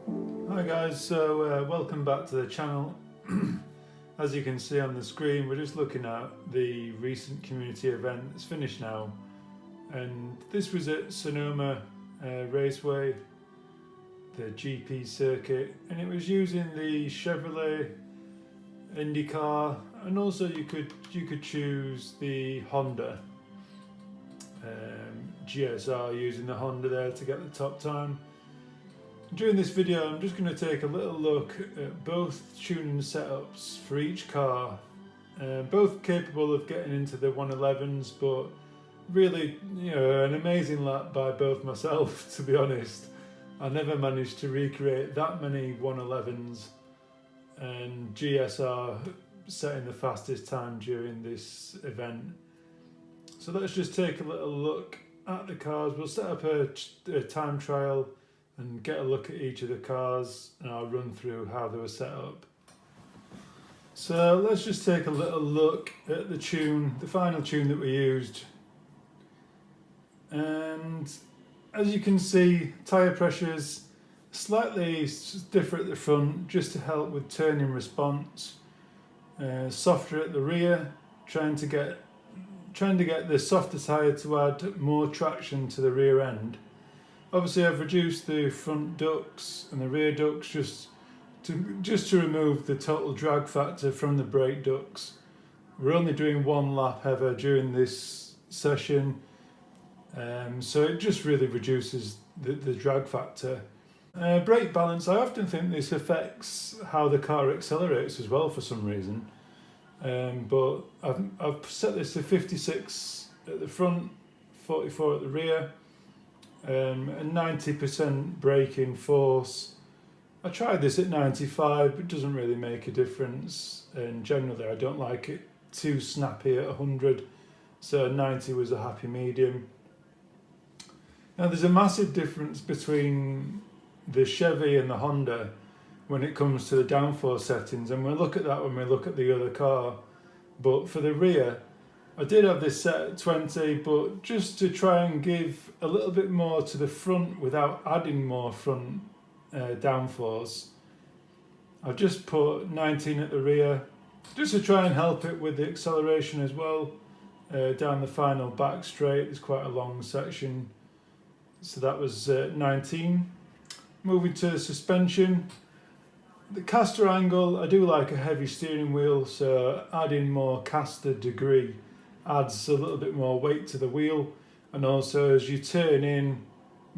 Hi guys, so welcome back to the channel. As you can see on the screen, we're just looking at the recent community event that's finished now, and this was at Sonoma Raceway, the GP circuit, and it was using the Chevrolet IndyCar, and also you could choose the Honda GSR, using the Honda there to get the top time. During this video, I'm just going to take a little look at both tuning setups for each car, both capable of getting into the 111s, but really, an amazing lap by both myself, to be honest. I never managed to recreate that many 111s, and GSR setting the fastest time during this event. So let's just take a little look at the cars. We'll set up a time trial and get a look at each of the cars, and I'll run through how they were set up. So let's just take a little look at the tune, the final tune that we used. And as you can see, tyre pressures slightly stiffer at the front just to help with turning response. Softer at the rear, trying to get the softer tyre to add more traction to the rear end. Obviously, I've reduced the front ducts and the rear ducts just to remove the total drag factor from the brake ducts. We're only doing one lap ever during this session, so it just really reduces the drag factor. Brake balance, I often think this affects how the car accelerates as well for some reason, but I've set this to 56 at the front, 44 at the rear. And 90% braking force. I tried this at 95, but it doesn't really make a difference, and generally I don't like it too snappy at 100, so 90 was a happy medium. Now there's a massive difference between the Chevy and the Honda when it comes to the downforce settings, and we'll look at that when we look at the other car. But for the rear, I did have this set at 20, but just to try and give a little bit more to the front without adding more front downforce, I've just put 19 at the rear, just to try and help it with the acceleration as well. Down the final back straight, it's quite a long section, so that was 19. Moving to the suspension, the caster angle, I do like a heavy steering wheel, so adding more caster degree adds a little bit more weight to the wheel. And also as you turn in,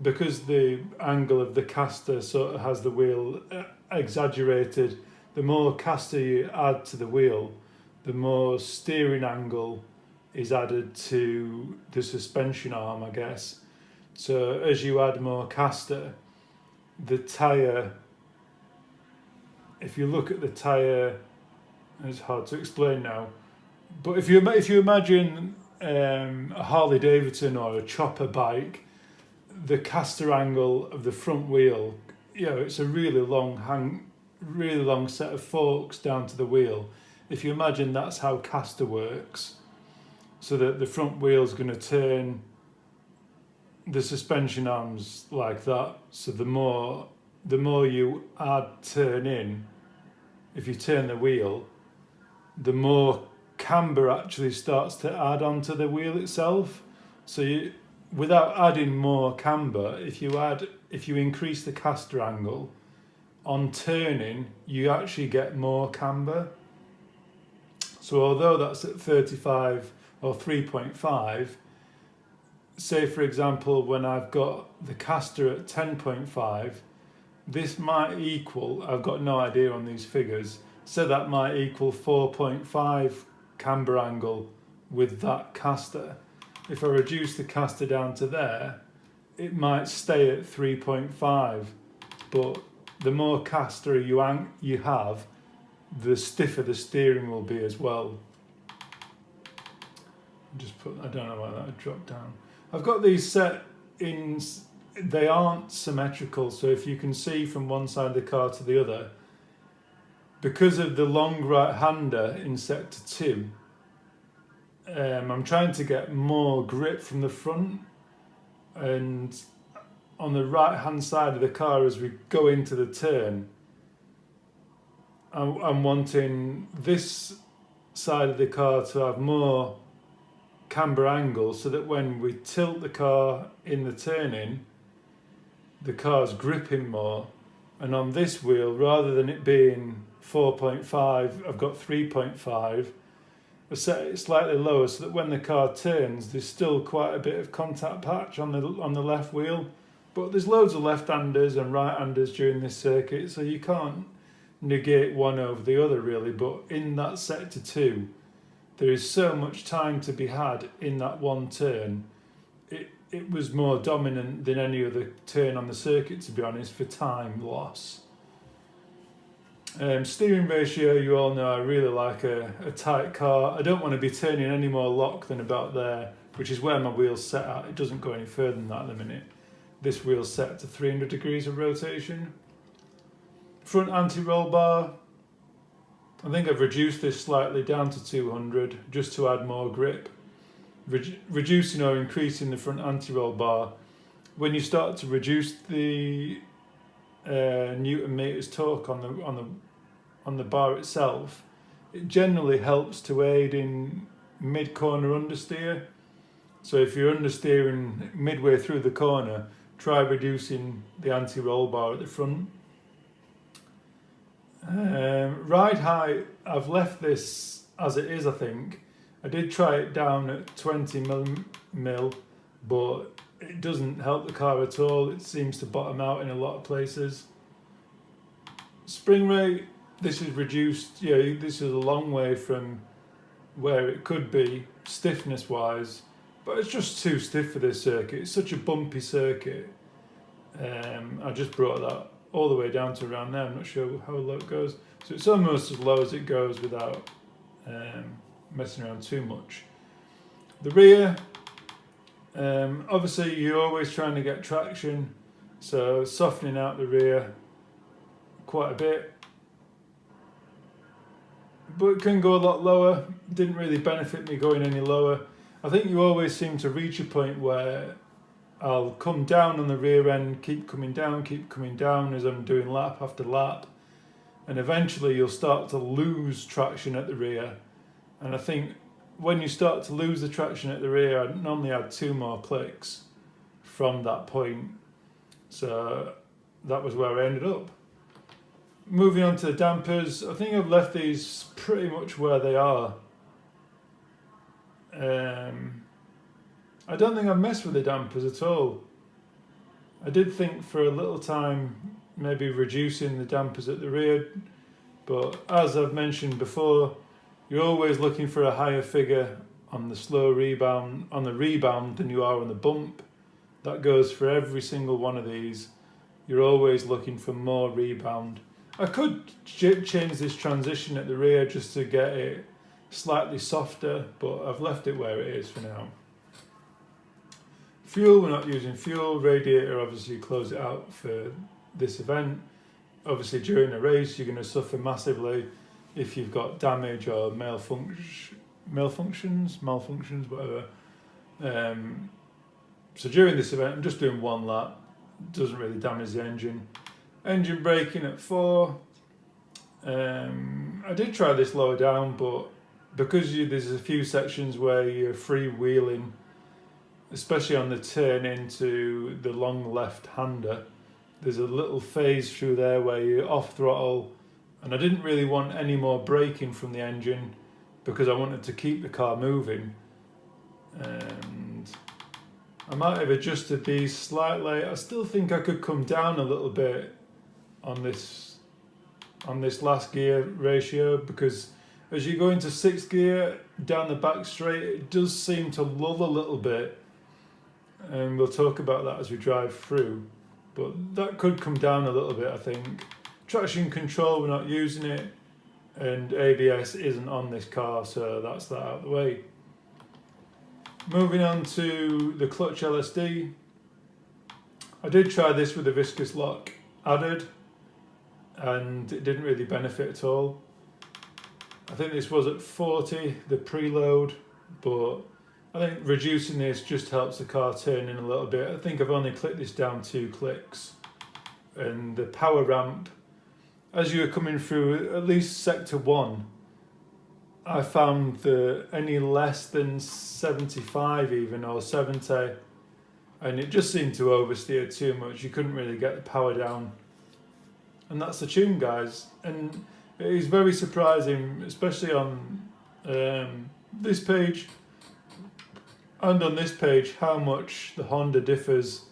because the angle of the caster sort of has the wheel exaggerated, the more caster you add to the wheel, the more steering angle is added to the suspension arm, I guess. So as you add more caster, the tyre, if you look at the tyre, it's hard to explain now, but if you imagine a Harley Davidson or a chopper bike, the caster angle of the front wheel, it's a really long set of forks down to the wheel. If you imagine that's how caster works, so that the front wheel is going to turn the suspension arms like that. So the more you add turn in, if you turn the wheel, the more camber actually starts to add onto the wheel itself. So without adding more camber, if you increase the caster angle on turning, you actually get more camber. So although that's at 35 or 3.5, say for example when I've got the caster at 10.5, this might equal, I've got no idea on these figures, so that might equal 4.5 camber angle with that caster. If I reduce the caster down to there, it might stay at 3.5, but the more caster you have, the stiffer the steering will be as well. I don't know why that dropped down. I've got these set in, they aren't symmetrical, so if you can see from one side of the car to the other, because of the long right-hander in sector 2, I'm trying to get more grip from the front, and on the right hand side of the car as we go into the turn. I'm wanting this side of the car to have more camber angle so that when we tilt the car in the turning, the car's gripping more. And on this wheel, rather than it being 4.5, I've got 3.5. I set it slightly lower so that when the car turns, there's still quite a bit of contact patch on the left wheel. But there's loads of left-handers and right-handers during this circuit, so you can't negate one over the other really. But in that sector 2, there is so much time to be had in that one turn. It was more dominant than any other turn on the circuit, to be honest, for time loss. Steering ratio, you all know I really like a tight car. I don't want to be turning any more lock than about there, which is where my wheel's set at. It doesn't go any further than that at the minute. This wheel's set to 300 degrees of rotation. Front anti-roll bar, I think I've reduced this slightly down to 200 just to add more grip. Reducing or increasing the front anti-roll bar, when you start to reduce the Newton meters torque on the bar itself, it generally helps to aid in mid-corner understeer. So if you're understeering midway through the corner, try reducing the anti-roll bar at the front. Ride height, I've left this as it is, I think. I did try it down at 20 mil, but it doesn't help the car at all. It seems to bottom out in a lot of places. Spring rate, this is reduced. This is a long way from where it could be stiffness wise, but it's just too stiff for this circuit. It's such a bumpy circuit. I just brought that all the way down to around there. I'm not sure how low it goes. So it's almost as low as it goes without messing around too much. The rear, obviously you're always trying to get traction, so softening out the rear quite a bit, but it can go a lot lower. Didn't really benefit me going any lower. I think you always seem to reach a point where I'll come down on the rear end, keep coming down as I'm doing lap after lap, and eventually you'll start to lose traction at the rear. And I think when you start to lose the traction at the rear, I normally add 2 more clicks from that point. So that was where I ended up. Moving on to the dampers, I think I've left these pretty much where they are. I don't think I've messed with the dampers at all. I did think for a little time maybe reducing the dampers at the rear, but as I've mentioned before, you're always looking for a higher figure on the slow rebound, than you are on the bump. That goes for every single one of these. You're always looking for more rebound. I could change this transition at the rear just to get it slightly softer, but I've left it where it is for now. Fuel, we're not using fuel. Radiator, obviously close it out for this event. Obviously during a race you're going to suffer massively if you've got damage or malfunctions, whatever. So during this event I'm just doing 1 lap. Doesn't really damage the engine. Engine braking at 4. I did try this lower down, but because there's a few sections where you're freewheeling, especially on the turn into the long left-hander, there's a little phase through there where you're off throttle, and I didn't really want any more braking from the engine because I wanted to keep the car moving. And I might have adjusted these slightly. I still think I could come down a little bit on this last gear ratio, because as you go into 6th gear down the back straight, it does seem to lull a little bit, and we'll talk about that as we drive through, but that could come down a little bit, I think. Traction control, we're not using it, and ABS isn't on this car, so that's that out of the way. Moving on to the clutch LSD. I did try this with a viscous lock added, and it didn't really benefit at all. I think this was at 40, the preload, but I think reducing this just helps the car turn in a little bit. I think I've only clicked this down 2 clicks. And the power ramp, as you're coming through at least sector 1, I found that any less than 75 even, or 70, and it just seemed to oversteer too much. You couldn't really get the power down. And that's the tune, guys. And it is very surprising, especially on this page and on this page, how much the Honda differs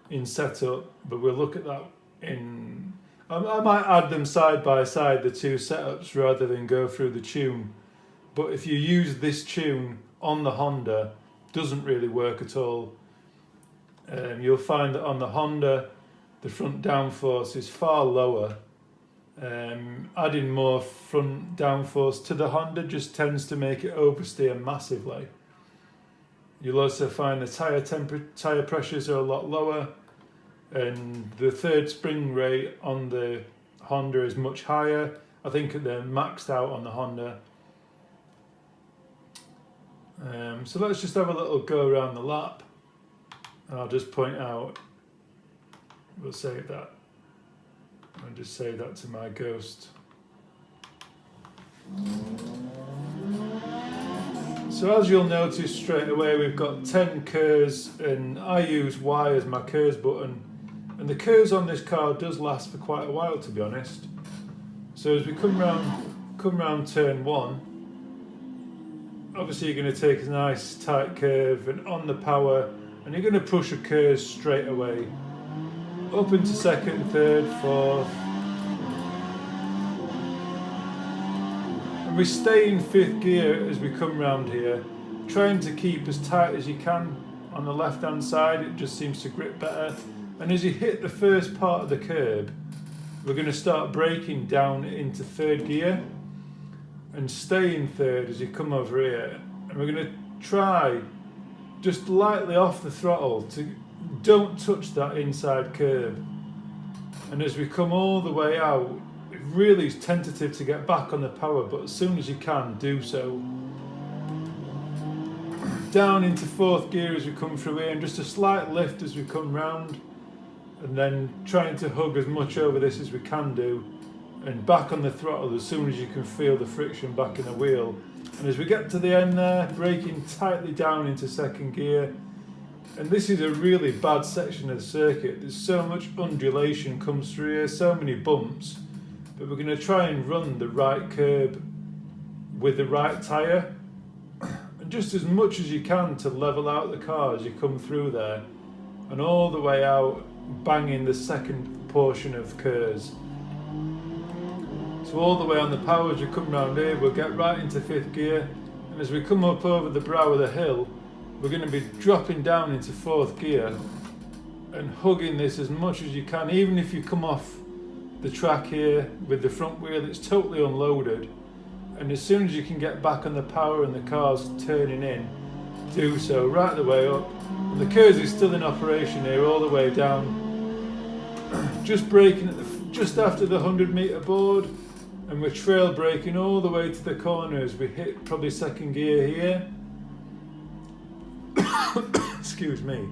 in setup. But we'll look at that in... I might add them side by side, the two setups, rather than go through the tune. But if you use this tune on the Honda, it doesn't really work at all. You'll find that on the Honda, the front downforce is far lower. Adding more front downforce to the Honda just tends to make it oversteer massively. You'll also find the tyre pressures are a lot lower, and the third spring rate on the Honda is much higher. I think they're maxed out on the Honda. So let's just have a little go around the lap, and I'll just point out, we'll save that. I'll just save that to my Ghost. So as you'll notice straight away, we've got 10 KERS, and I use Y as my KERS button. And the KERS on this car does last for quite a while, to be honest. So as we come round turn 1, obviously you're going to take a nice tight curve and on the power, and you're going to push a KERS straight away. Up into second, third, fourth. And we stay in 5th gear as we come round here, trying to keep as tight as you can on the left hand side. It just seems to grip better. And as you hit the first part of the curb, we're going to start braking down into 3rd gear and stay in 3rd as you come over here. And we're going to try just lightly off the throttle to don't touch that inside curb. And as we come all the way out, it really is tentative to get back on the power, but as soon as you can, do so. Down into 4th gear as we come through here, and just a slight lift as we come round, and then trying to hug as much over this as we can do, and back on the throttle as soon as you can feel the friction back in the wheel. And as we get to the end there, braking tightly down into 2nd gear. And this is a really bad section of the circuit. There's so much undulation comes through here, so many bumps. But we're going to try and run the right curb with the right tyre, and just as much as you can to level out the car as you come through there, and all the way out, banging the second portion of KERS. So all the way on the power as we come round here, we'll get right into 5th gear, and as we come up over the brow of the hill, we're going to be dropping down into 4th gear and hugging this as much as you can. Even if you come off the track here with the front wheel, it's totally unloaded, and as soon as you can get back on the power and the car's turning in, do so right the way up. And the KERS is still in operation here all the way down, just braking at just after the 100-metre board, and we're trail braking all the way to the corner as we hit probably 2nd gear here. Excuse me.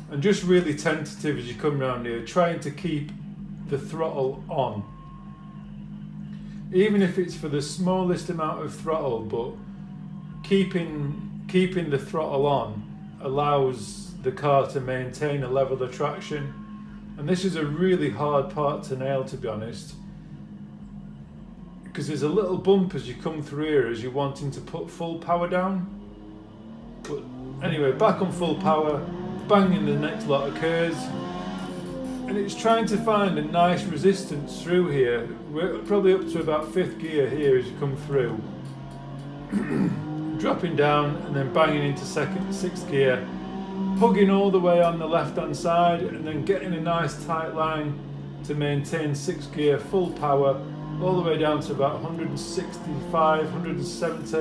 And just really tentative as you come round here, trying to keep the throttle on. Even if it's for the smallest amount of throttle, but keeping the throttle on allows the car to maintain a level of traction. And this is a really hard part to nail, to be honest, because there's a little bump as you come through here as you're wanting to put full power down. But anyway, back on full power, banging the next lot of KERS, and it's trying to find a nice resistance through here. We're probably up to about 5th gear here as you come through. Dropping down and then banging into 6th gear, hugging all the way on the left hand side, and then getting a nice tight line to maintain 6th gear full power all the way down to about 165, 170.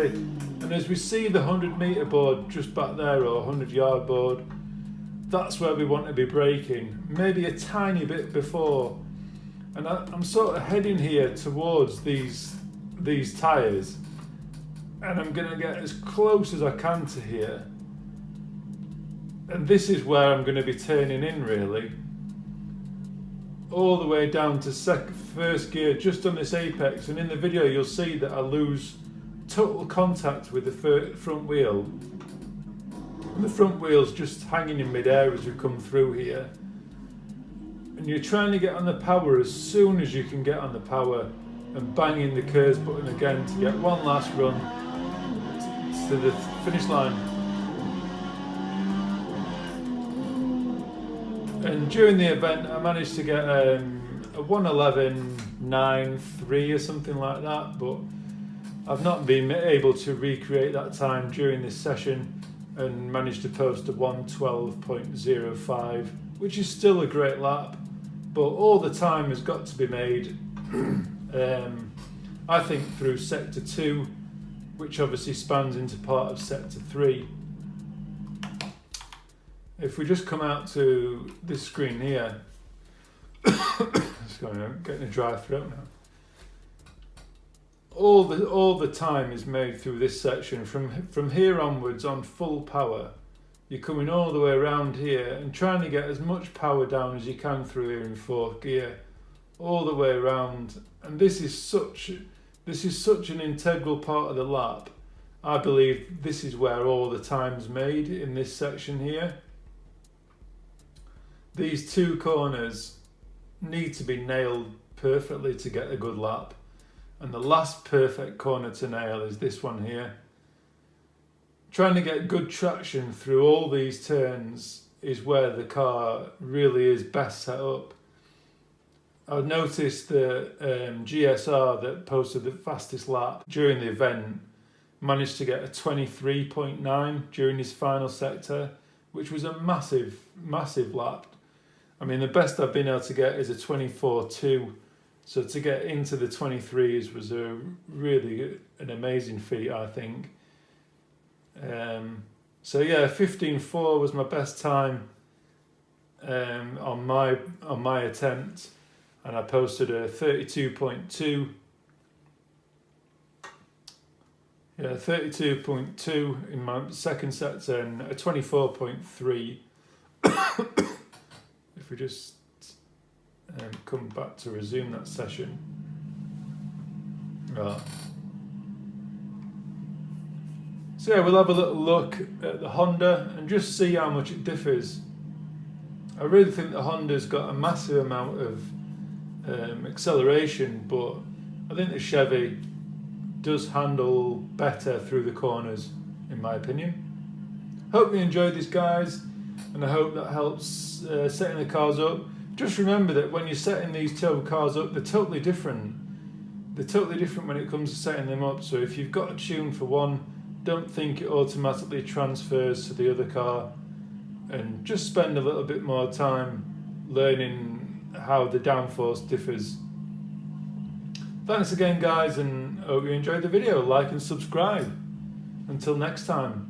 And as we see the 100-metre board just back there, or 100-yard board, that's where we want to be braking, maybe a tiny bit before. And I'm sort of heading here towards these tyres, and I'm going to get as close as I can to here, And this is where I'm going to be turning in really, all the way down to first gear, just on this apex. And in the video you'll see that I lose total contact with the front wheel. And the front wheel's just hanging in midair as we come through here. And you're trying to get on the power as soon as you can get on the power, and banging the curves button again to get one last run to the finish line. And during the event I managed to get a 1:11.93 or something like that, but I've not been able to recreate that time during this session, and managed to post a 1:12.05, which is still a great lap, but all the time has got to be made I think through sector 2, which obviously spans into part of sector 3. If we just come out to this screen here, getting a dry throat now. All the time is made through this section. From here onwards on full power, you're coming all the way around here and trying to get as much power down as you can through here in 4th gear, all the way around. And this is such an integral part of the lap. I believe this is where all the time's made, in this section here. These 2 corners need to be nailed perfectly to get a good lap. And the last perfect corner to nail is this one here. Trying to get good traction through all these turns is where the car really is best set up. I noticed that GSR, that posted the fastest lap during the event, managed to get a 23.9 during his final sector, which was a massive, massive lap. I mean, the best I've been able to get is a 24.2. So to get into the 23s was really an amazing feat, I think. So yeah, 15.4 was my best time on my attempt, and I posted a 32.2. Yeah, 32.2 in my second sector and a 24.3. If we just come back to resume that session. Right. So yeah, we'll have a little look at the Honda and just see how much it differs. I really think the Honda's got a massive amount of acceleration, but I think the Chevy does handle better through the corners, in my opinion. Hope you enjoyed this, guys, and I hope that helps setting the cars up. Just remember that when you're setting these two cars up, they're totally different. They're totally different when it comes to setting them up. So if you've got a tune for one, don't think it automatically transfers to the other car, and just spend a little bit more time learning how the downforce differs. Thanks again, guys, and hope you enjoyed the video. Like and subscribe. Until next time.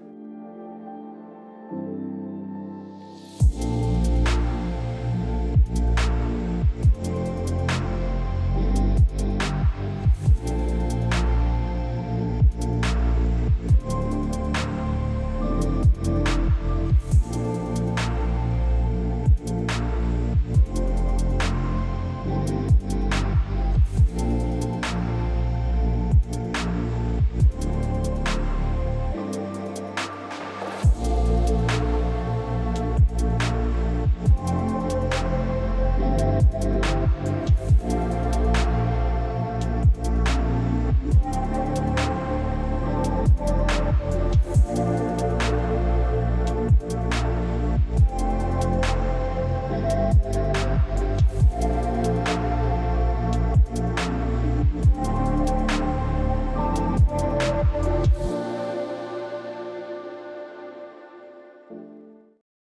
you.